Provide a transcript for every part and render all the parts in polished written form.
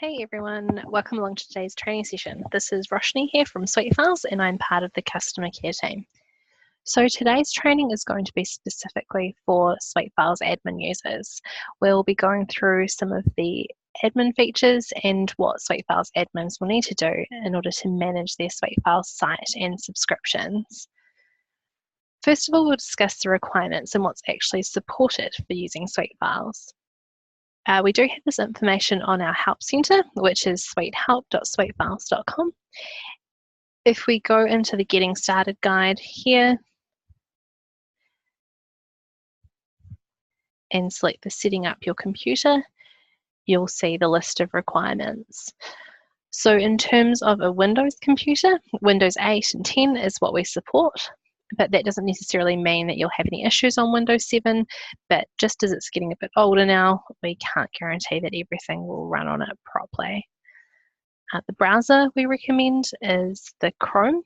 Hey everyone, welcome along to today's training session. This is Roshni here from SuiteFiles and I'm part of the customer care team. So today's training is going to be specifically for SuiteFiles admin users. We'll be going through some of the admin features and what SuiteFiles admins will need to do in order to manage their SuiteFiles site and subscriptions. First of all, we'll discuss the requirements and what's actually supported for using SuiteFiles. We do have this information on our Help Centre, which is suitehelp.suitefiles.com. If we go into the Getting Started guide here and select the Setting Up Your Computer, you'll see the list of requirements. So in terms of a Windows computer, Windows 8 and 10 is what we support. But that doesn't necessarily mean that you'll have any issues on Windows 7, but just as it's getting a bit older now, we can't guarantee that everything will run on it properly. The browser we recommend is the Chrome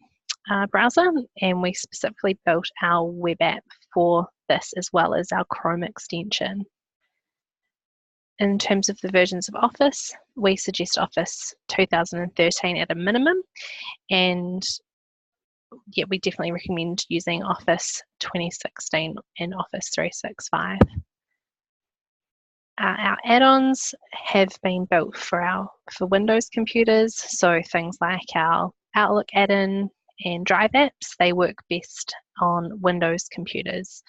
browser, and we specifically built our web app for this as well as our Chrome extension. In terms of the versions of Office, we suggest Office 2013 at a minimum, and yeah, we definitely recommend using Office 2016 and Office 365. Our add-ons have been built for Windows computers, so things like our Outlook add-in and Drive apps, they work best on Windows computers.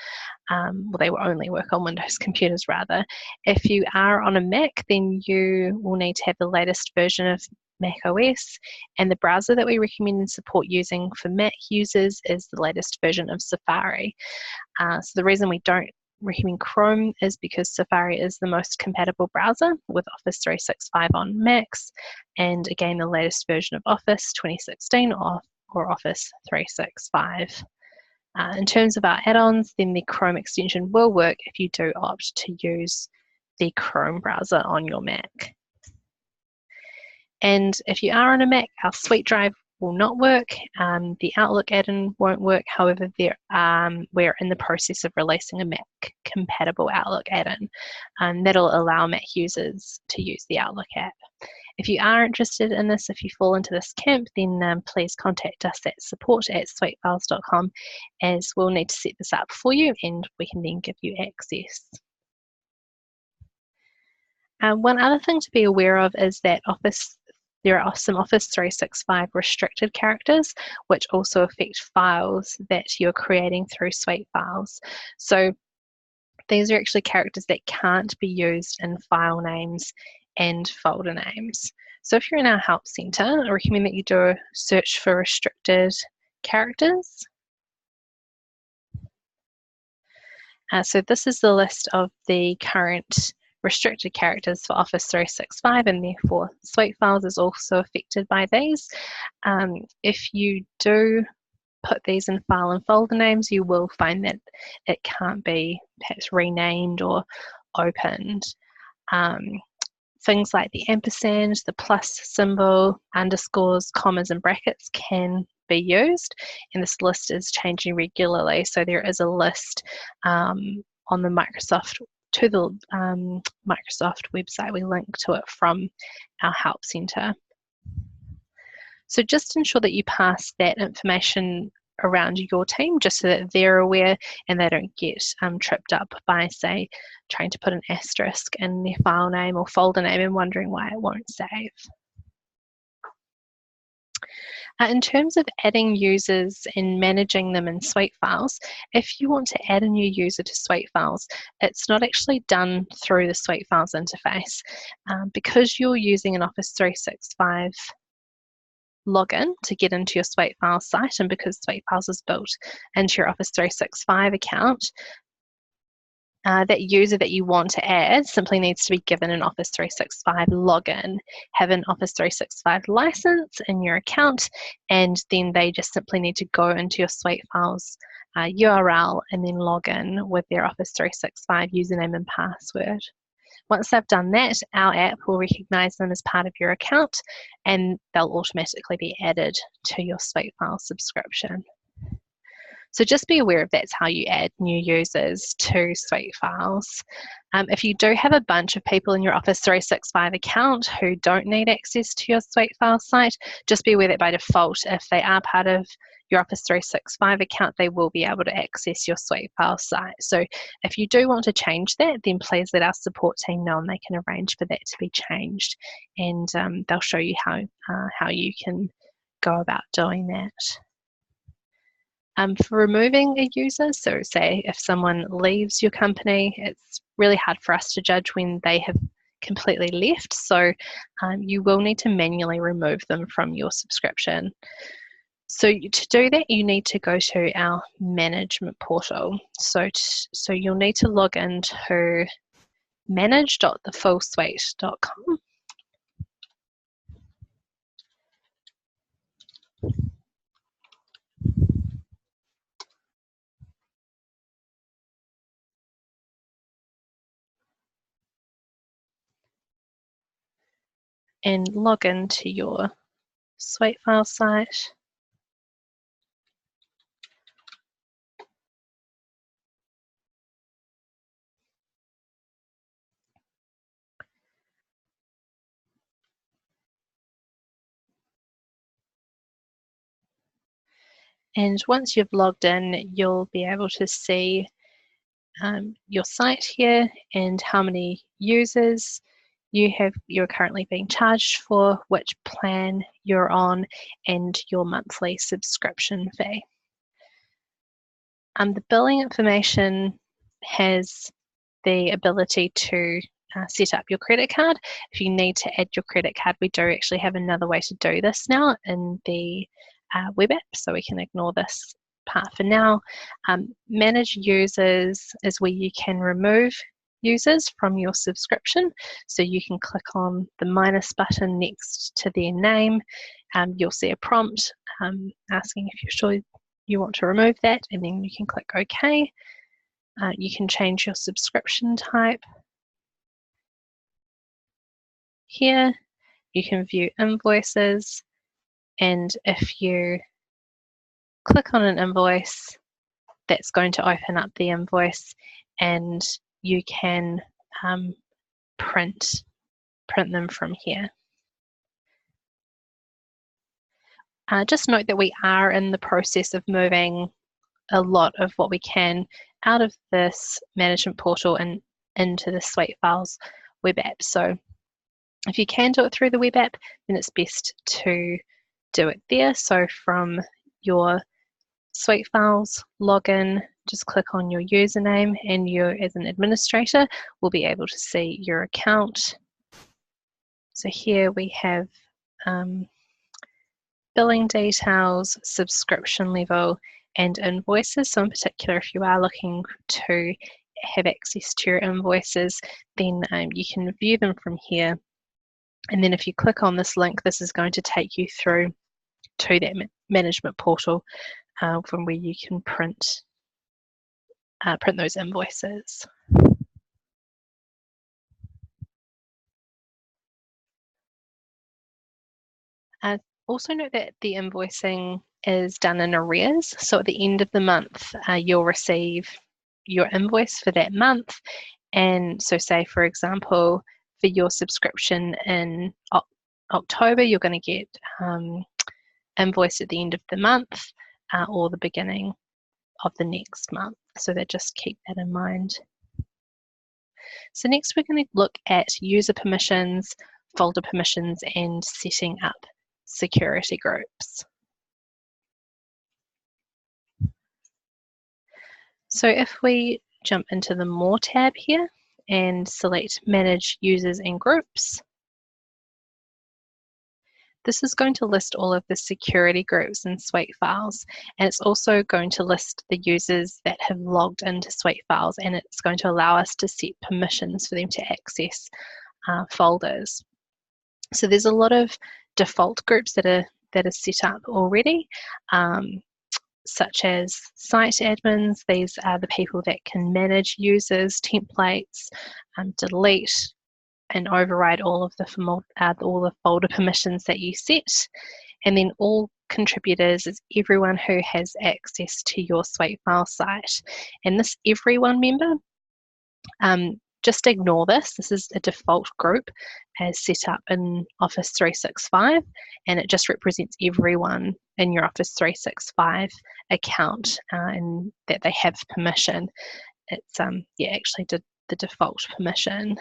Well, they will only work on Windows computers rather. If you are on a Mac, then you will need to have the latest version of Mac OS, and the browser that we recommend and support using for Mac users is the latest version of Safari. So the reason we don't recommend Chrome is because Safari is the most compatible browser with Office 365 on Macs, and again the latest version of Office 2016 or Office 365. In terms of our add-ons, then the Chrome extension will work if you do opt to use the Chrome browser on your Mac. And if you are on a Mac, our Suite Drive will not work. The Outlook add-in won't work. However, we're in the process of releasing a Mac-compatible Outlook add-in, and that'll allow Mac users to use the Outlook app. If you are interested in this, if you fall into this camp, then please contact us at support@suitefiles.com, as we'll need to set this up for you and we can then give you access. One other thing to be aware of is that there are some Office 365 restricted characters which also affect files that you're creating through SuiteFiles. So these are actually characters that can't be used in file names and folder names. So if you're in our Help Centre, I recommend that you do a search for restricted characters. So this is the list of the current restricted characters for Office 365, and therefore SuiteFiles is also affected by these. If you do put these in file and folder names, you will find that it can't be perhaps renamed or opened. Things like the ampersand, the plus symbol, underscores, commas and brackets can be used, and this list is changing regularly. So there is a list on the Microsoft website. We link to it from our Help Centre. So just ensure that you pass that information around your team just so that they're aware and they don't get tripped up by, say, trying to put an asterisk in their file name or folder name and wondering why it won't save. In terms of adding users and managing them in SuiteFiles, if you want to add a new user to SuiteFiles, it's not actually done through the SuiteFiles interface. Because you're using an Office 365 login to get into your SuiteFiles site, and because SuiteFiles is built into your Office 365 account, that user that you want to add simply needs to be given an Office 365 login, have an Office 365 license in your account, and then they just simply need to go into your SuiteFiles URL and then log in with their Office 365 username and password. Once they've done that, our app will recognise them as part of your account and they'll automatically be added to your SuiteFiles subscription. So just be aware of that's how you add new users to SuiteFiles. If you do have a bunch of people in your Office 365 account who don't need access to your SuiteFiles site, just be aware that by default, if they are part of your Office 365 account, they will be able to access your SuiteFiles site. So if you do want to change that, then please let our support team know and they can arrange for that to be changed. And they'll show you how you can go about doing that. For removing a user, so say if someone leaves your company, it's really hard for us to judge when they have completely left. So you will need to manually remove them from your subscription. So to do that, you need to go to our management portal. So you'll need to log into manage.thefullsuite.com. And log into your SuiteFiles site. And once you've logged in, you'll be able to see your site here and how many users you're currently being charged for, which plan you're on, and your monthly subscription fee. The billing information has the ability to set up your credit card. If you need to add your credit card, we do actually have another way to do this now in the web app, so we can ignore this part for now. Manage users is where you can remove users from your subscription. So you can click on the minus button next to their name. You'll see a prompt asking if you're sure you want to remove that, and then you can click OK. You can change your subscription type. Here, you can view invoices, and if you click on an invoice, that's going to open up the invoice, and you can print them from here. Just note that we are in the process of moving a lot of what we can out of this management portal and into the SuiteFiles web app. So if you can do it through the web app, then it's best to do it there. So from your SuiteFiles login, just click on your username, and you as an administrator will be able to see your account. So here we have billing details, subscription level, and invoices. So in particular, if you are looking to have access to your invoices, then you can view them from here. And then if you click on this link, this is going to take you through to that management portal from where you can print those invoices. Also note that the invoicing is done in arrears. So at the end of the month, you'll receive your invoice for that month. And so say, for example, for your subscription in October, you're going to get invoiced at the end of the month or the beginning of the next month. So that just keep that in mind. So next we're going to look at user permissions, folder permissions, and setting up security groups. So if we jump into the More tab here and select Manage Users and Groups, this is going to list all of the security groups in SuiteFiles, and it's also going to list the users that have logged into SuiteFiles, and it's going to allow us to set permissions for them to access folders. So there's a lot of default groups that are set up already, such as site admins. These are the people that can manage users, templates, delete and override all of the folder permissions that you set. And then all contributors is everyone who has access to your SuiteFiles site. And this everyone member, just ignore this. This is a default group as set up in Office 365, and it just represents everyone in your Office 365 account and that they have permission. It's actually the default permission.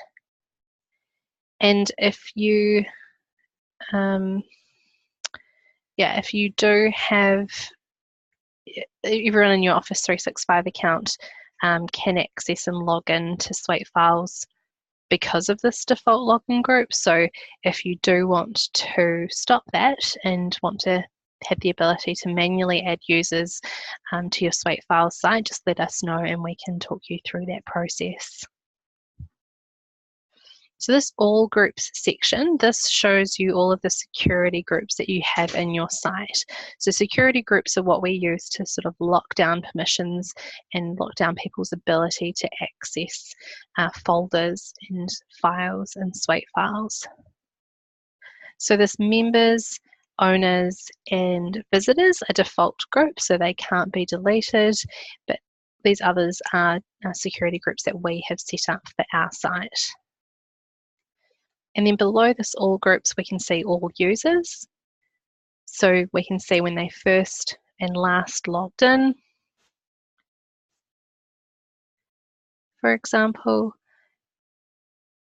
And if you if you do have everyone in your Office 365 account can access and log in to SuiteFiles because of this default login group. So if you do want to stop that and want to have the ability to manually add users to your SuiteFiles site, just let us know and we can talk you through that process. So this all groups section, this shows you all of the security groups that you have in your site. So security groups are what we use to sort of lock down permissions and lock down people's ability to access folders and files and SuiteFiles. So this members, owners and visitors are default groups, so they can't be deleted, but these others are security groups that we have set up for our site. And then below this all groups, we can see all users. So we can see when they first and last logged in, for example,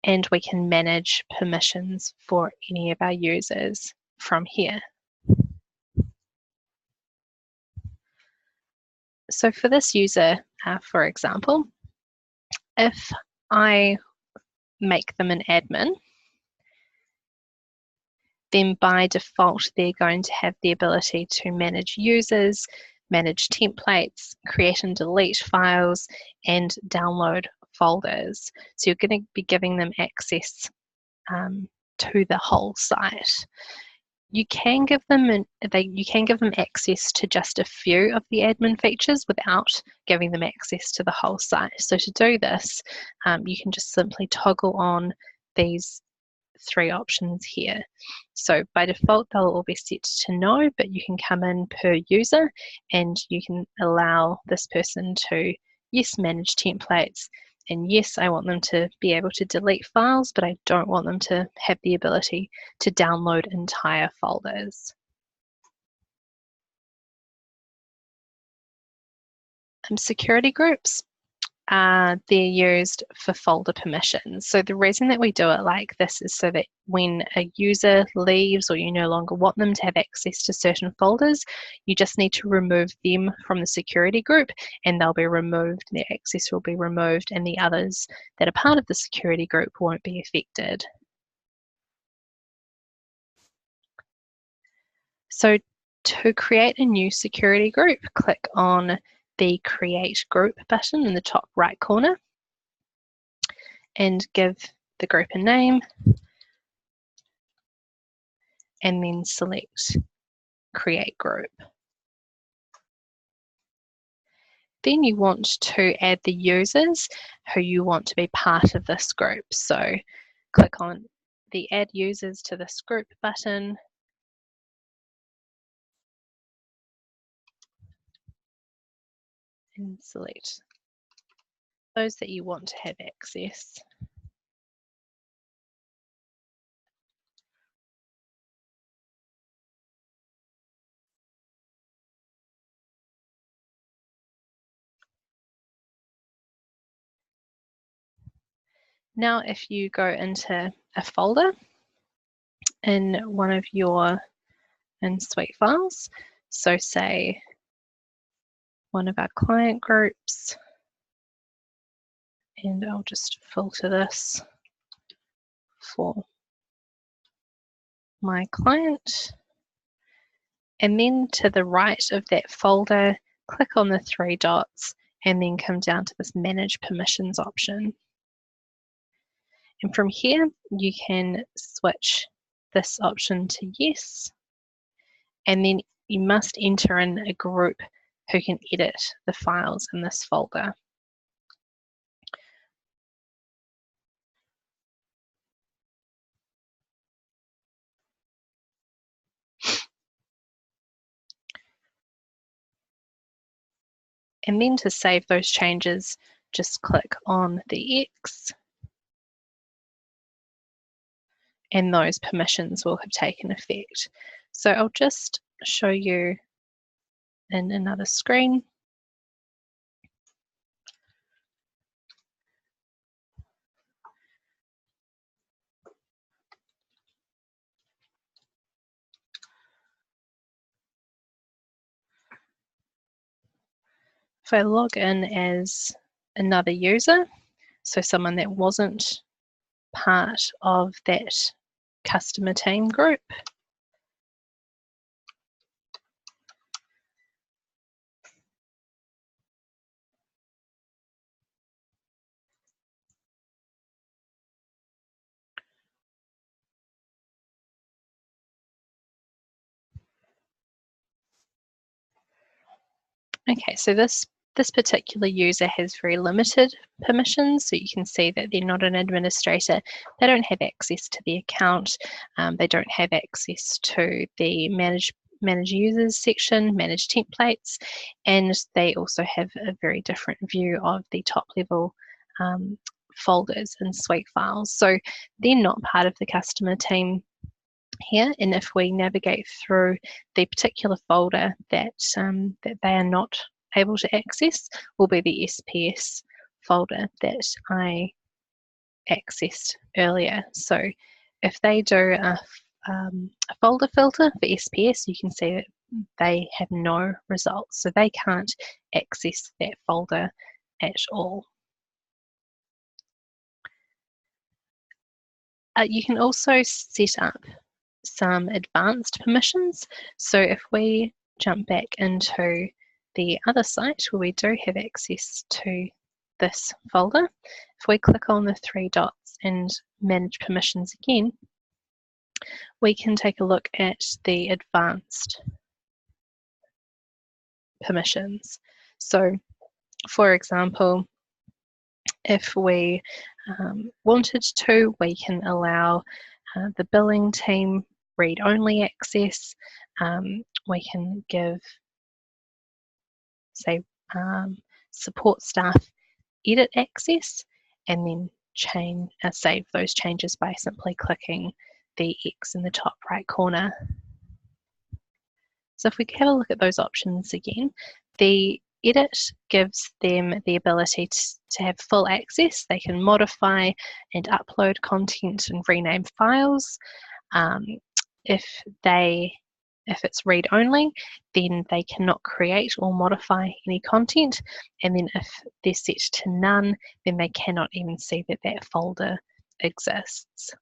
and we can manage permissions for any of our users from here. So for this user, for example, if I make them an admin, then by default, they're going to have the ability to manage users, manage templates, create and delete files, and download folders. So you're going to be giving them access to the whole site. You can give them access to just a few of the admin features without giving them access to the whole site. So to do this, you can just simply toggle on these three options here. So by default, they'll all be set to no, but you can come in per user and you can allow this person to, yes, manage templates, and yes, I want them to be able to delete files, but I don't want them to have the ability to download entire folders. Security groups. They're used for folder permissions. So the reason that we do it like this is so that when a user leaves or you no longer want them to have access to certain folders, you just need to remove them from the security group and they'll be removed, their access will be removed, and the others that are part of the security group won't be affected. So to create a new security group, click on the Create Group button in the top right corner and give the group a name and then select Create Group. Then you want to add the users who you want to be part of this group. So click on the Add Users to this group button and select those that you want to have access. Now if you go into a folder in one of your SuiteFiles, so say one of our client groups, and I'll just filter this for my client. And then to the right of that folder, click on the three dots and then come down to this Manage Permissions option. And from here, you can switch this option to yes. And then you must enter in a group who can edit the files in this folder. And then to save those changes, just click on the X, and those permissions will have taken effect. So I'll just show you in another screen. If I log in as another user, so someone that wasn't part of that customer team group, okay, so this particular user has very limited permissions, so you can see that they're not an administrator. They don't have access to the account. They don't have access to the manage users section, manage templates, and they also have a very different view of the top level folders and SuiteFiles. So they're not part of the customer team here, and if we navigate through the particular folder that that they are not able to access, will be the SPS folder that I accessed earlier. So if they do a folder filter for SPS, you can see that they have no results, so they can't access that folder at all. You can also set up some advanced permissions. So if we jump back into the other site where we do have access to this folder, if we click on the three dots and manage permissions again, we can take a look at the advanced permissions. So for example, if we wanted to, we can allow the billing team read-only access. We can give, say, support staff edit access, and then save those changes by simply clicking the X in the top right corner. So if we have a look at those options again, the edit gives them the ability to have full access. They can modify and upload content and rename files. If it's read only, then they cannot create or modify any content. And then if they're set to none, then they cannot even see that that folder exists.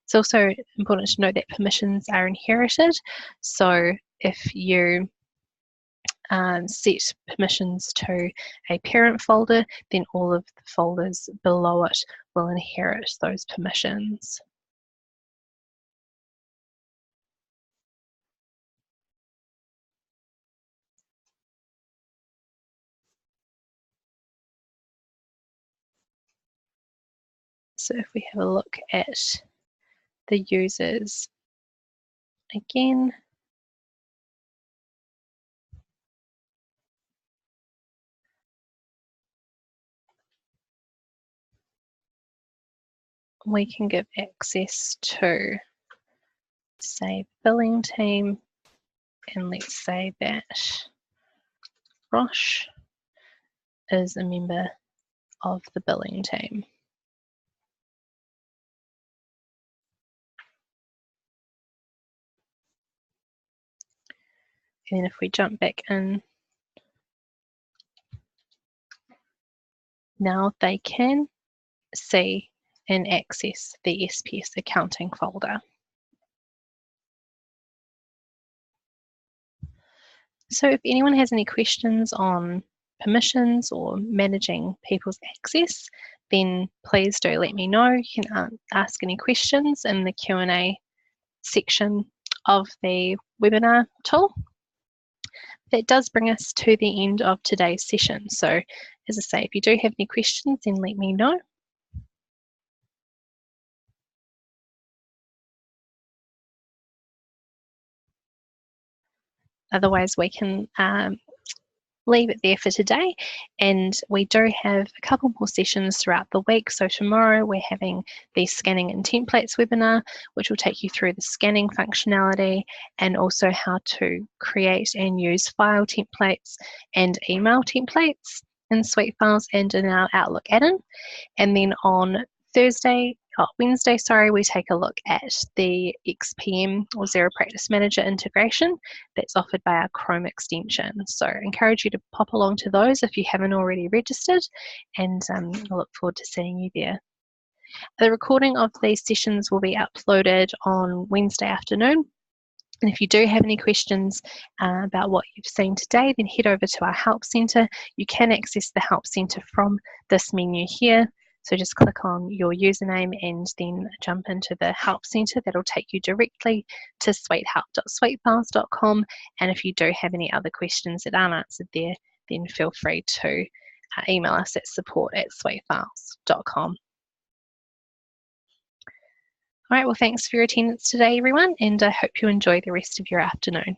It's also important to note that permissions are inherited. So if you set permissions to a parent folder, then all of the folders below it will inherit those permissions. So if we have a look at the users again, we can give access to, say, billing team, and let's say that Rosh is a member of the billing team. And then if we jump back in, now they can see and access the SPS accounting folder. So if anyone has any questions on permissions or managing people's access, then please do let me know. You can ask any questions in the Q&A section of the webinar tool. That does bring us to the end of today's session. So as I say, if you do have any questions, then let me know. Otherwise, we can leave it there for today, and we do have a couple more sessions throughout the week. So tomorrow we're having the Scanning and Templates webinar, which will take you through the scanning functionality and also how to create and use file templates and email templates in SuiteFiles and in our Outlook add-in. And then on Wednesday, we take a look at the XPM or Zero Practice Manager integration that's offered by our Chrome extension. So I encourage you to pop along to those if you haven't already registered, and I look forward to seeing you there. The recording of these sessions will be uploaded on Wednesday afternoon. And if you do have any questions about what you've seen today, then head over to our Help Centre. You can access the Help Centre from this menu here. So just click on your username and then jump into the Help Centre. That'll take you directly to suitehelp.suitefiles.com. And if you do have any other questions that aren't answered there, then feel free to email us at support@suitefiles.com. All right, well, thanks for your attendance today, everyone, and I hope you enjoy the rest of your afternoon.